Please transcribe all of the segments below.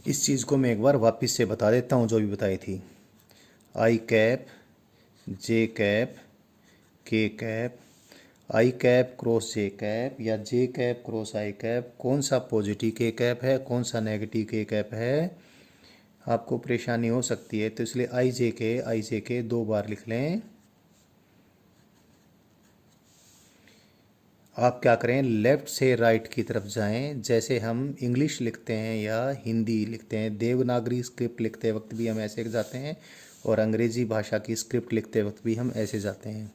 इस चीज़ को मैं एक बार वापस से बता देता हूँ जो भी बताई थी। आई cap, J cap, K cap, आई कैप क्रॉस जे कैप या जे कैप क्रॉस आई कैप, कौन सा पॉजिटिव के कैप है, कौन सा नेगेटिव के कैप है, आपको परेशानी हो सकती है। तो इसलिए आई जे के 2 बार लिख लें। आप क्या करें, लेफ़्ट से राइट की तरफ जाएं। जैसे हम इंग्लिश लिखते हैं या हिंदी लिखते हैं, देवनागरी स्क्रिप्ट लिखते वक्त भी हम ऐसे जाते हैं, और अंग्रेज़ी भाषा की स्क्रिप्ट लिखते वक्त भी हम ऐसे जाते हैं,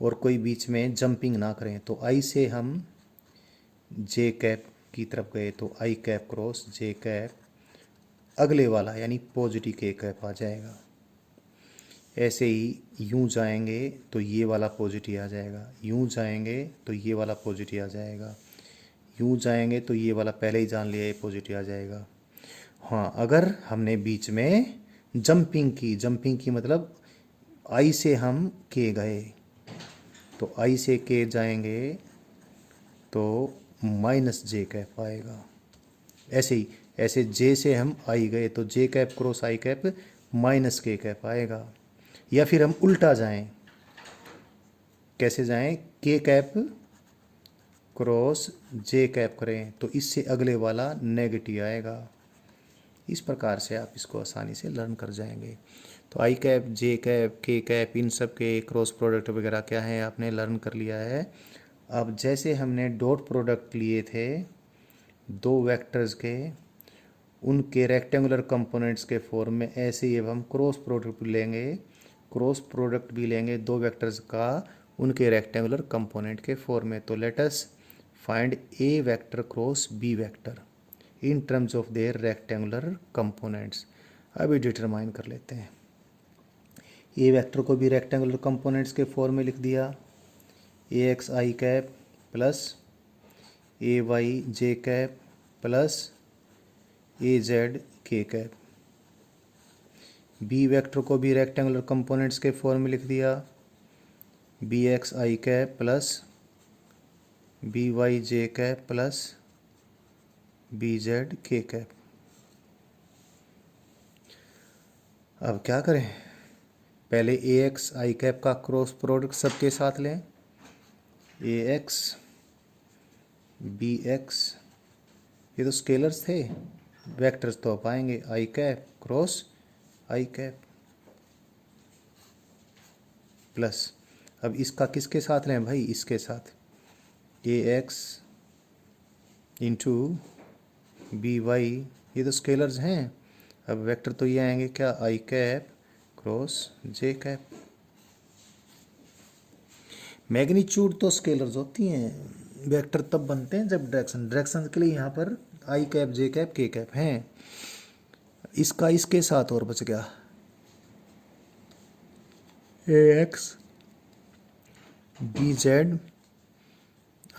और कोई बीच में जंपिंग ना करें। तो आई से हम जे कैप की तरफ गए तो आई कैप क्रॉस जे कैप, अगले वाला यानी पॉजिटिव के कैप आ जाएगा। ऐसे ही यूं जाएंगे तो ये वाला पॉजिटिव आ जाएगा, यूं जाएंगे तो ये वाला पॉजिटिव आ जाएगा, यूं जाएंगे तो ये वाला पहले ही जान लिया ये पॉजिटिव आ जाएगा। हाँ, अगर हमने बीच में जंपिंग की मतलब आई से हम के गए तो आई से के जाएंगे तो माइनस जे कैप आएगा। ऐसे ही ऐसे जे से हम आई गए तो जे cap cross I cap minus K cap आएगा। या फिर हम उल्टा जाएं, कैसे जाएं, के कैप क्रॉस जे कैप करें तो इससे अगले वाला नेगेटिव आएगा। इस प्रकार से आप इसको आसानी से लर्न कर जाएंगे। तो आई cap, J cap, K cap, इन सब के क्रॉस प्रोडक्ट वगैरह क्या है आपने लर्न कर लिया है। अब जैसे हमने डॉट प्रोडक्ट लिए थे दो वेक्टर्स के, उनके रेक्टेंगुलर कंपोनेंट्स के फॉर्म में, ऐसे ही अब हम क्रॉस प्रोडक्ट भी लेंगे दो वेक्टर्स का उनके रेक्टेंगुलर कंपोनेंट के फॉर्म में। तो let us find A vector cross B vector in terms of their rectangular components. अभी डिटरमाइन कर लेते हैं। ए वेक्टर को भी रेक्टेंगुलर कंपोनेंट्स के फॉर्म में लिख दिया, ए एक्स आई कैप प्लस ए वाई जे कैप प्लस ए जेड के कैप। बी वेक्टर को भी रेक्टेंगुलर कंपोनेंट्स के फॉर्म में लिख दिया, बी एक्स आई cap plus B Y J cap plus B Z के कैप। अब क्या करें, पहले ए एक्स आई कैप का क्रॉस प्रोडक्ट सबके साथ लें, ए एक्स बी एक्स, ये तो स्केलर्स थे, वेक्टर्स तो आप आएंगे, आई cap cross I cap plus, अब इसका किसके साथ लें भाई, इसके साथ, ए एक्स इंटू बी वाई, ये तो स्केलर्स हैं। अब वेक्टर तो ये आएंगे क्या, आई cap cross J cap. Magnitude तो स्केलर्स होती हैं, वेक्टर तब बनते हैं जब डायरेक्शन के लिए यहाँ पर I cap J cap K cap हैं। इसका इसके साथ और बच गया A X B Z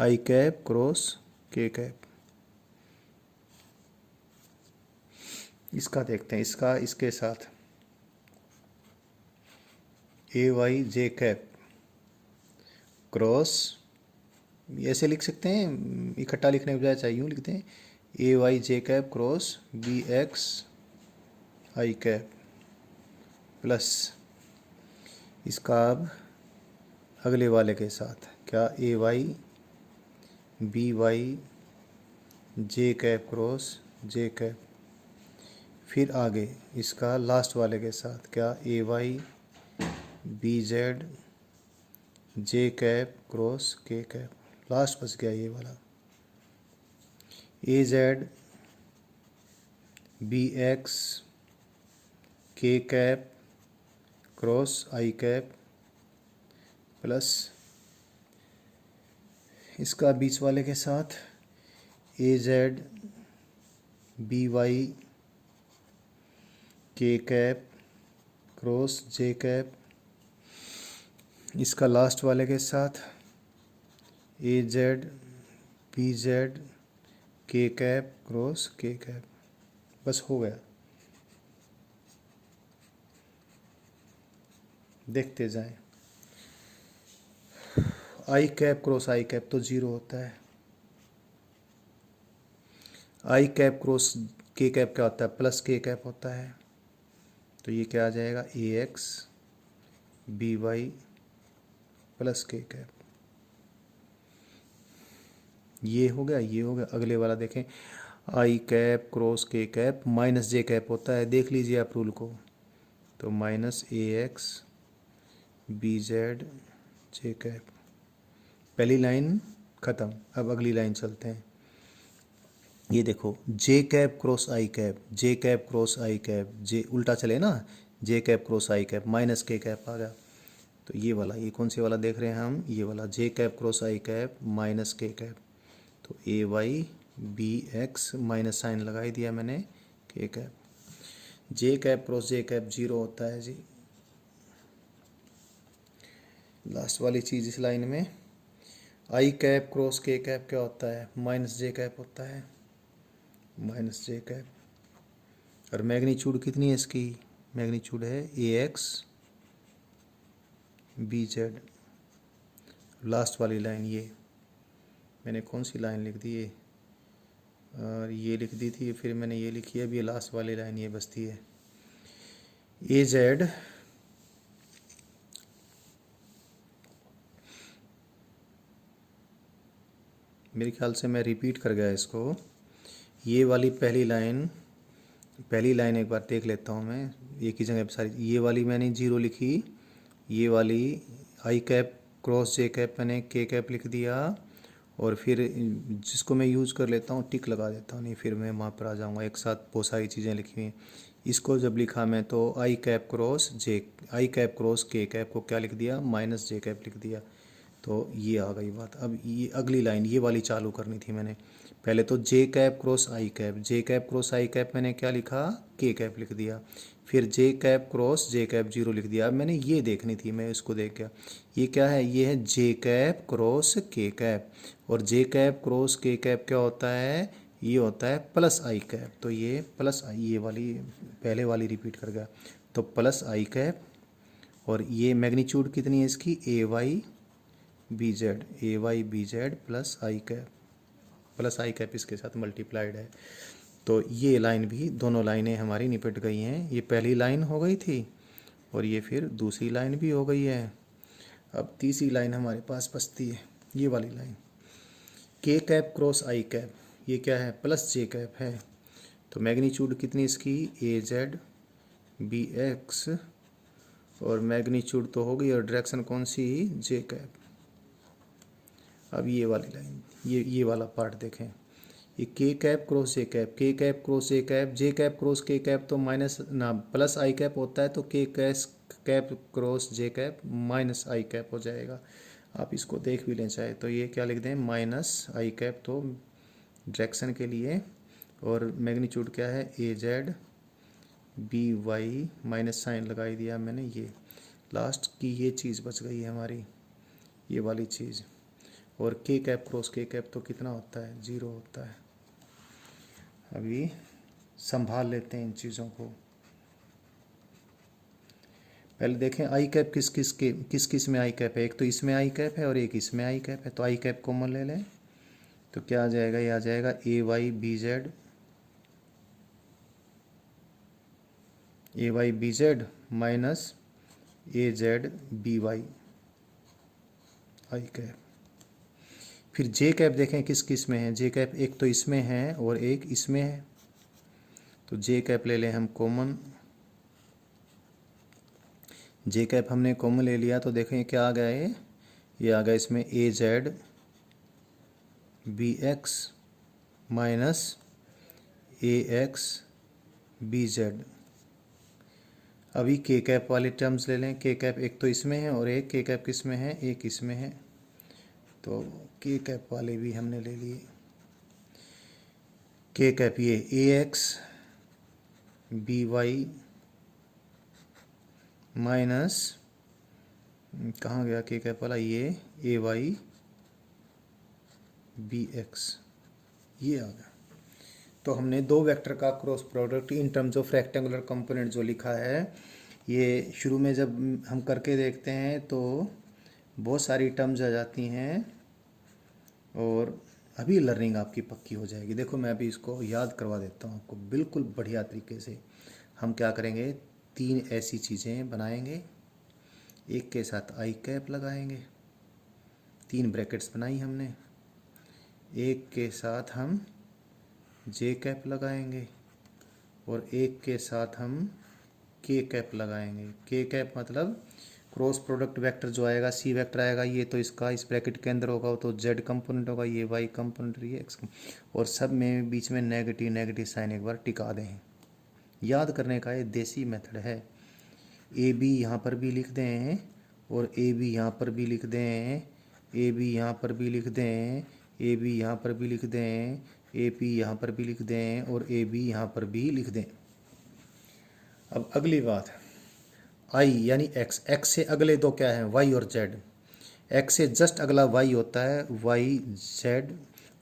I cap cross K cap. इसका देखते हैं, इसका इसके साथ A Y J cap cross, ऐसे लिख सकते हैं इकट्ठा लिखने के बजाय, चाहिए यूँ लिखते हैं, ए Y J cap cross B x आई कैप प्लस, इसका अब अगले वाले के साथ क्या, ए Y B Y J cap cross J cap, फिर आगे इसका लास्ट वाले के साथ क्या, ए Y B Z J cap cross K cap, last बच गया ये वाला, ए जेड बी एक्स के cap cross I cap plus, इसका बीच वाले के साथ ए जेड बी वाई के कैप क्रॉस जे कैप, इसका लास्ट वाले के साथ ए जेड बी जेड के कैप क्रॉस के कैप। बस हो गया, देखते जाएं। आई कैप क्रॉस आई कैप तो 0 होता है, आई कैप क्रॉस के कैप क्या होता है, प्लस के कैप होता है। तो ये क्या आ जाएगा, ए एक्स बी वाई प्लस के कैप। ये हो गया, ये हो गया। अगले वाला देखें, आई cap cross K cap minus J cap होता है, देख लीजिए आप रूल को। तो माइनस ए X B Z J cap. पहली लाइन ख़त्म। अब अगली लाइन चलते हैं। ये देखो, जे cap cross I cap, J cap cross I cap, जे उल्टा चले ना, जे cap cross I cap minus K cap आ गया। तो ये वाला, ये कौन से वाला देख रहे हैं हम, ये वाला J cap cross I cap minus K cap. तो A Y B X minus sign लगा ही दिया मैंने, K cap. J cap cross J cap zero होता है जी। लास्ट वाली चीज़ इस लाइन में, I cap cross K cap क्या होता है, माइनस जे कैप होता है, माइनस जे कैप। और मैग्नीट्यूड कितनी है इसकी, मैग्नीट्यूड है A X B Z. Last वाली लाइन ये मैंने कौन सी लाइन लिख दी है, और ये लिख दी थी, फिर मैंने ये लिखी है। अब ये लास्ट वाली लाइन ये बचती है, ए जेड मेरे ख्याल से मैं रिपीट कर गया इसको। ये वाली पहली लाइन एक बार देख लेता हूँ मैं, एक ही जगह पे सारी। ये वाली मैंने जीरो लिखी, ये वाली आई कैप क्रॉस जे कैप मैंने के कैप लिख दिया, और फिर जिसको मैं यूज़ कर लेता हूँ टिक लगा देता हूँ, नहीं फिर मैं वहाँ पर आ जाऊँगा। एक साथ बहुत सारी चीज़ें लिखी हुई हैं। इसको जब लिखा मैं तो आई कैप क्रॉस के कैप को क्या लिख दिया, माइनस जे कैप लिख दिया। तो ये आ गई बात। अब ये अगली लाइन ये वाली चालू करनी थी मैंने। पहले तो जे cap cross I cap, J cap cross I cap मैंने क्या लिखा, के कैप लिख दिया। फिर जे cap cross J cap zero लिख दिया। अब मैंने ये देखनी थी, मैं इसको देख गया। ये क्या है, ये है जे कैप क्रॉस के कैप। और जे कैप क्रॉस के कैप क्या होता है, ये होता है प्लस आई कैप। तो ये प्लस आई, ये वाली पहले वाली रिपीट कर गया। तो प्लस आई कैप, और ये मैग्नीट्यूड कितनी है इसकी, ए वाई बी जेड, ए वाई बी जेड प्लस आई कैप, प्लस आई कैप इसके साथ मल्टीप्लाइड है। तो ये लाइन भी, दोनों लाइनें हमारी निपट गई हैं। ये पहली लाइन हो गई थी, और ये फिर दूसरी लाइन भी हो गई है। अब तीसरी लाइन हमारे पास बचती है, ये वाली लाइन, के कैप क्रॉस आई कैप। ये क्या है, प्लस जे कैप है। तो मैग्नीट्यूड कितनी इसकी, ए जेड बी एक्स, और मैग्नीट्यूड तो हो गई, और डायरेक्शन कौन सी, जे कैप। अब ये वाली लाइन, ये वाला पार्ट देखें, ये के cap cross J cap, K cap cross J cap, J cap cross K cap तो माइनस ना प्लस आई कैप होता है। तो के cap cross J cap minus I cap हो जाएगा। आप इसको देख भी लें चाहे तो, ये क्या लिख दें, माइनस आई कैप तो डायरेक्शन के लिए, और मैग्नीट्यूड क्या है, A Z B Y minus sign लगा ही दिया मैंने। ये लास्ट की ये चीज़ बच गई है हमारी, ये वाली चीज़। और के कैप क्रॉस के कैप तो कितना होता है, जीरो होता है। अभी संभाल लेते हैं इन चीज़ों को। पहले देखें आई कैप किस किस में आई कैप है। एक तो इसमें आई कैप है और एक इसमें आई कैप है। तो आई कैप कॉमन ले लें, तो क्या आ जाएगा, ये आ जाएगा ए वाई बी जेड, ए वाई बी जेड माइनस ए जेड बी वाई आई कैप। फिर जे कैप देखें किस किस में है। जे कैप एक तो इसमें है और एक इसमें है। तो जे कैप ले लें हम कॉमन, जे कैप हमने कॉमन ले लिया। तो देखें क्या आ गया, ये आ गया इसमें ए जेड बी एक्स माइनस ए एक्स बी जेड। अभी के कैप वाले टर्म्स ले लें। के कैप एक तो इसमें है और एक के कैप किस में है, एक इसमें है। तो के कैप वाले भी हमने ले लिए। के कैप ये ए एक्स बी वाई माइनस, कहाँ गया के कैप वाला, ये ए वाई बी एक्स, ये आ गया। तो हमने दो वेक्टर का cross product in terms of rectangular component जो लिखा है, ये शुरू में जब हम करके देखते हैं तो बहुत सारी टर्म्स आ जाती हैं, और अभी लर्निंग आपकी पक्की हो जाएगी। देखो मैं अभी इसको याद करवा देता हूँ आपको बिल्कुल बढ़िया तरीके से। हम क्या करेंगे, 3 ऐसी चीज़ें बनाएंगे, एक के साथ आई कैप लगाएंगे, 3 ब्रैकेट्स बनाई हमने, एक के साथ हम जे कैप लगाएंगे और एक के साथ हम के कैप लगाएंगे। के कैप मतलब क्रॉस प्रोडक्ट वेक्टर जो आएगा सी वेक्टर आएगा, ये तो इसका इस ब्रैकेट के अंदर होगा तो जेड कंपोनेंट होगा, ये वाई कंपोनेंट, ये एक्स, और सब में बीच में नेगेटिव नेगेटिव साइन एक बार टिका दें। याद करने का ये देसी मेथड है। ए बी यहाँ पर भी लिख दें और ए बी यहाँ पर भी लिख दें, ए बी यहाँ पर भी लिख दें, ए बी यहाँ पर भी लिख दें, ए पी यहाँ पर भी लिख दें और ए बी यहाँ पर भी लिख दें। अब अगली बात, आई यानी एक्स, एक्स से अगले दो क्या हैं, वाई और जेड। एक्स से जस्ट अगला वाई होता है, वाई जेड,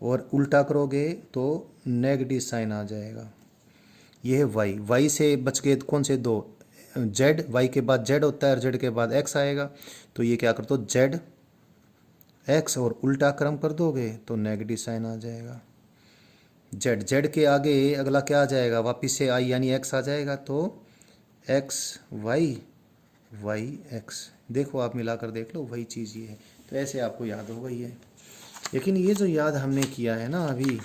और उल्टा करोगे तो नेगेटिव साइन आ जाएगा। ये है वाई। वाई से बच गए कौन से दो, जेड, वाई के बाद जेड होता है और जेड के बाद एक्स आएगा, तो ये क्या कर दो जेड एक्स और उल्टा क्रम कर दोगे तो नेगेटिव साइन आ जाएगा। जेड, जेड के आगे अगला क्या आ जाएगा, वापिस से आई यानी एक्स आ जाएगा, तो एक्स वाई वाई एक्स। देखो आप मिलाकर देख लो, वही चीज़ ये है। तो ऐसे आपको याद हो गई है। लेकिन ये जो याद हमने किया है ना अभी,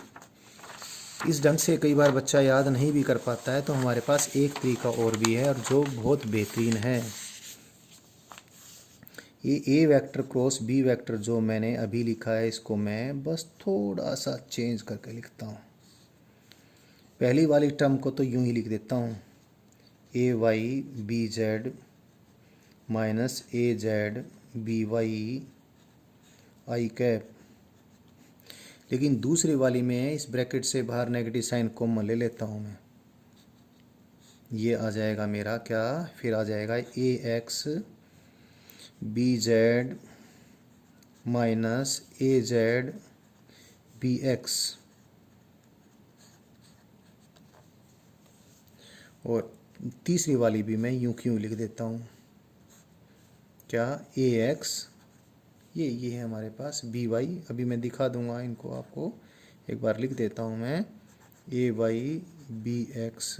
इस ढंग से कई बार बच्चा याद नहीं भी कर पाता है, तो हमारे पास एक तरीका और भी है और जो बहुत बेहतरीन है। ये ए वेक्टर क्रॉस बी वेक्टर जो मैंने अभी लिखा है, इसको मैं बस थोड़ा सा चेंज करके लिखता हूँ। पहली वाली टर्म को तो यूं ही लिख देता हूँ, ए वाई बी जेड माइनस ए जेड बी वाई आई कैप। लेकिन दूसरी वाली में इस ब्रैकेट से बाहर नेगेटिव साइन कॉमन ले लेता हूँ मैं, ये आ जाएगा मेरा क्या, फिर आ जाएगा ए एक्स बी जेड माइनस ए जेड बी एक्स, और तीसरी वाली भी मैं यूं क्यों लिख देता हूँ, क्या ए एक्स, ये है हमारे पास बी वाई। अभी मैं दिखा दूंगा इनको आपको, एक बार लिख देता हूँ मैं, ए वाई बी एक्स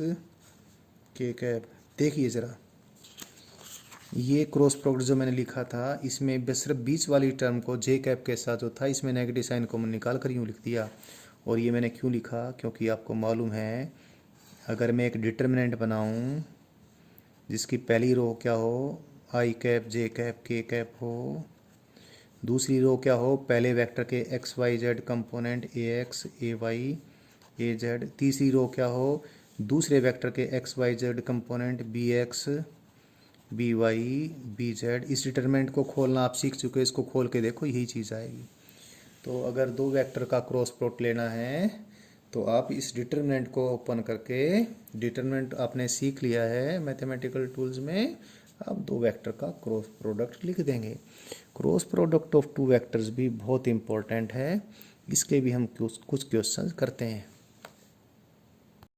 के कैप। देखिए ज़रा, ये क्रॉस प्रोडक्ट जो मैंने लिखा था, इसमें बस सिर्फ बीच वाली टर्म को जे कैप के साथ जो था, इसमें नेगेटिव साइन कॉमन निकाल कर यूँ लिख दिया। और ये मैंने क्यों लिखा, क्योंकि आपको मालूम है अगर मैं एक डिटर्मिनेंट बनाऊँ जिसकी पहली रो क्या हो, I cap J cap K cap हो, दूसरी रो क्या हो, पहले वेक्टर के X Y Z component A X A Y A Z, तीसरी रो क्या हो, दूसरे वेक्टर के X Y Z component B X B Y B Z. इस डिटरमिनेंट को खोलना आप सीख चुके हैं, इसको खोल के देखो यही चीज़ आएगी। तो अगर दो वेक्टर का क्रॉस प्रोडक्ट लेना है तो आप इस डिटरमिनेंट को ओपन करके, डिटरमिनेंट आपने सीख लिया है मैथमेटिकल टूल्स में, आप दो वेक्टर का क्रॉस प्रोडक्ट लिख देंगे। Cross product of two vectors भी बहुत इंपॉर्टेंट है, इसके भी हम कुछ क्वेश्चन करते हैं।